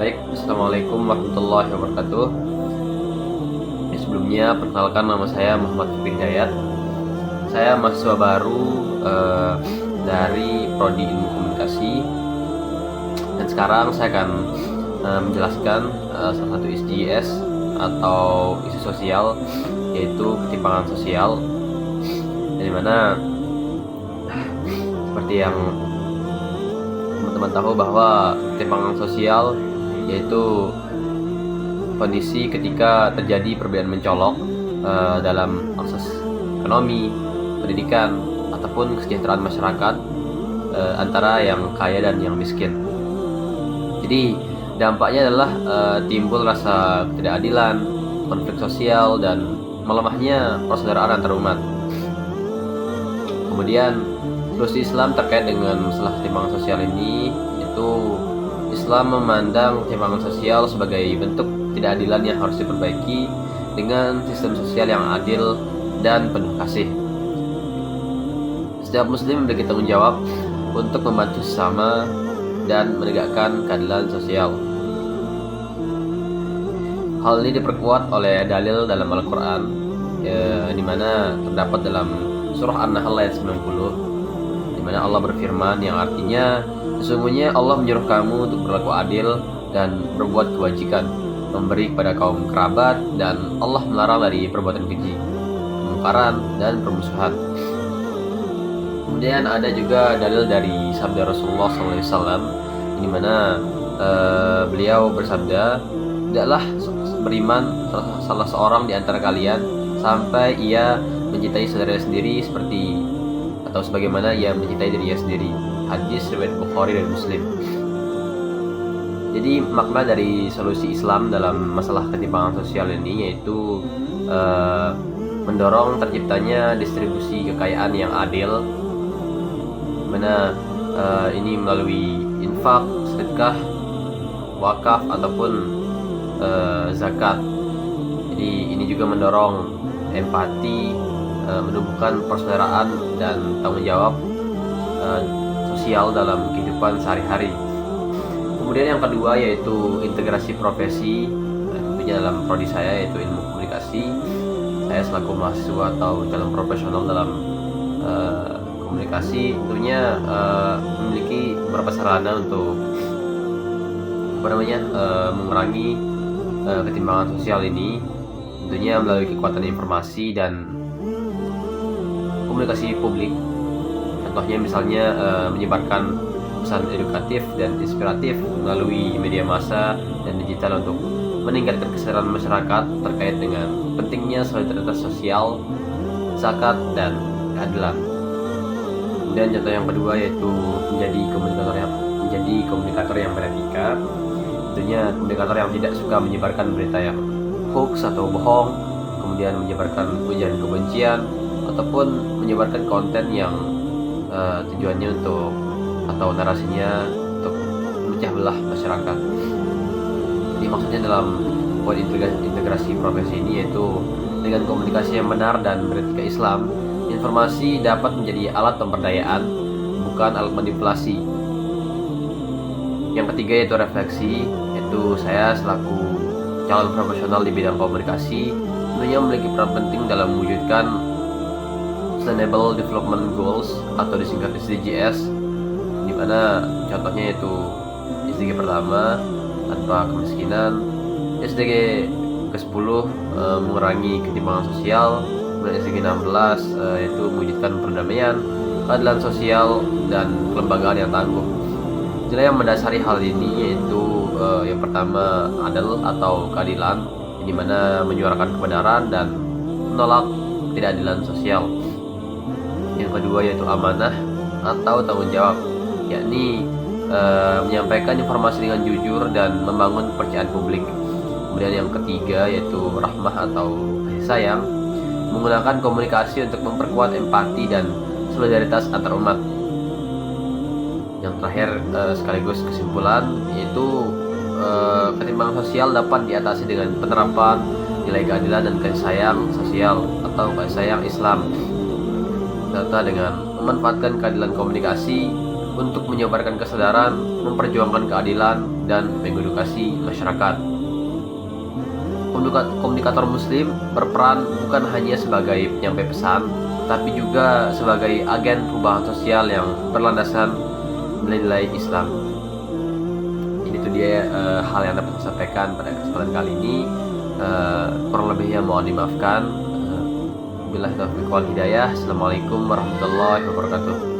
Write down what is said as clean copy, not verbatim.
Baik, Assalamualaikum warahmatullahi wabarakatuh. Sebelumnya, perkenalkan nama saya Muhammad Fikri Hidayat. Saya mahasiswa baru dari Prodi Ilmu Komunikasi, dan sekarang saya akan menjelaskan salah satu SDGs atau isu sosial, yaitu ketimpangan sosial. Dari mana seperti yang teman-teman tahu bahwa ketimpangan sosial yaitu kondisi ketika terjadi perbedaan mencolok dalam akses ekonomi, pendidikan, ataupun kesejahteraan masyarakat antara yang kaya dan yang miskin. Jadi dampaknya adalah timbul rasa ketidakadilan, konflik sosial, dan melemahnya persaudaraan antar umat. Kemudian solusi Islam terkait dengan masalah ketimpangan sosial ini, yaitu Islam memandang ketimpangan sosial sebagai bentuk ketidakadilan yang harus diperbaiki dengan sistem sosial yang adil dan penuh kasih. Setiap muslim memiliki tanggung jawab untuk membantu sesama dan menegakkan keadilan sosial. Hal ini diperkuat oleh dalil dalam Al-Quran, di mana terdapat dalam surah An-Nahl ayat 90, di mana Allah berfirman yang artinya, sesungguhnya Allah menyuruh kamu untuk berlaku adil dan berbuat kebajikan, memberi kepada kaum kerabat, dan Allah melarang dari perbuatan keji, kemungkaran, dan permusuhan. Kemudian ada juga dalil dari sabda Rasulullah SAW, di mana beliau bersabda, tidaklah beriman salah seorang di antara kalian sampai ia mencintai saudaranya sendiri seperti atau sebagaimana ia mencintai dirinya sendiri. Hadis riwayat Bukhari dan Muslim. Jadi makna dari solusi Islam dalam masalah ketimpangan sosial ini yaitu mendorong terciptanya distribusi kekayaan yang adil, mana ini melalui infak, sedekah, wakaf, ataupun zakat. Jadi ini juga mendorong empati, menumbuhkan persaudaraan dan tanggung jawab sosial dalam kehidupan sehari-hari. Kemudian yang kedua yaitu integrasi profesi, tentunya dalam prodi saya yaitu ilmu komunikasi. Saya selaku mahasiswa atau calon profesional dalam komunikasi tentunya memiliki beberapa sarana untuk mengurangi ketimpangan sosial ini, tentunya melalui kekuatan informasi dan komunikasi publik. Contohnya misalnya menyebarkan pesan edukatif dan inspiratif melalui media massa dan digital untuk meningkatkan kesadaran masyarakat terkait dengan pentingnya solidaritas sosial, zakat, dan keadilan. Dan contoh yang kedua yaitu menjadi komunikator yang beretika. Tentunya komunikator yang tidak suka menyebarkan berita yang hoax atau bohong, kemudian menyebarkan ujaran kebencian, ataupun menyebarkan konten yang tujuannya untuk atau narasinya untuk memecah belah masyarakat. Jadi maksudnya dalam poin integrasi profesi ini yaitu dengan komunikasi yang benar dan beretika Islam, informasi dapat menjadi alat pemberdayaan, bukan alat manipulasi. Yang ketiga yaitu refleksi, yaitu saya selaku calon profesional di bidang komunikasi tentunya memiliki peran penting dalam mewujudkan Sustainable Development Goals atau disingkat SDGs, di mana contohnya yaitu SDG pertama tanpa kemiskinan, SDG ke-10 mengurangi ketimpangan sosial, kemudian SDG 16 yaitu mewujudkan perdamaian, keadilan sosial, dan kelembagaan yang tangguh. Nilai yang mendasari hal ini yaitu yang pertama adil atau keadilan, di mana menyuarakan kebenaran dan menolak ketidakadilan sosial. Yang kedua yaitu amanah atau tanggung jawab, yakni menyampaikan informasi dengan jujur dan membangun kepercayaan publik. Kemudian yang ketiga yaitu rahmah atau kasih sayang, menggunakan komunikasi untuk memperkuat empati dan solidaritas antar umat. Yang terakhir sekaligus kesimpulan yaitu ketimpangan sosial dapat diatasi dengan penerapan nilai keadilan dan kasih sayang sosial atau kasih sayang Islam, serta dengan memanfaatkan keadilan komunikasi untuk menyebarkan kesadaran, memperjuangkan keadilan, dan mengedukasi masyarakat. Komunikator Muslim berperan bukan hanya sebagai penyampai pesan, tapi juga sebagai agen perubahan sosial yang berlandaskan nilai-nilai Islam. Ini tuh dia hal yang dapat saya sampaikan pada kesempatan kali ini. Kurang lebihnya mohon dimaafkan. Billahi taufiq wal hidayah. Assalamualaikum warahmatullahi wabarakatuh.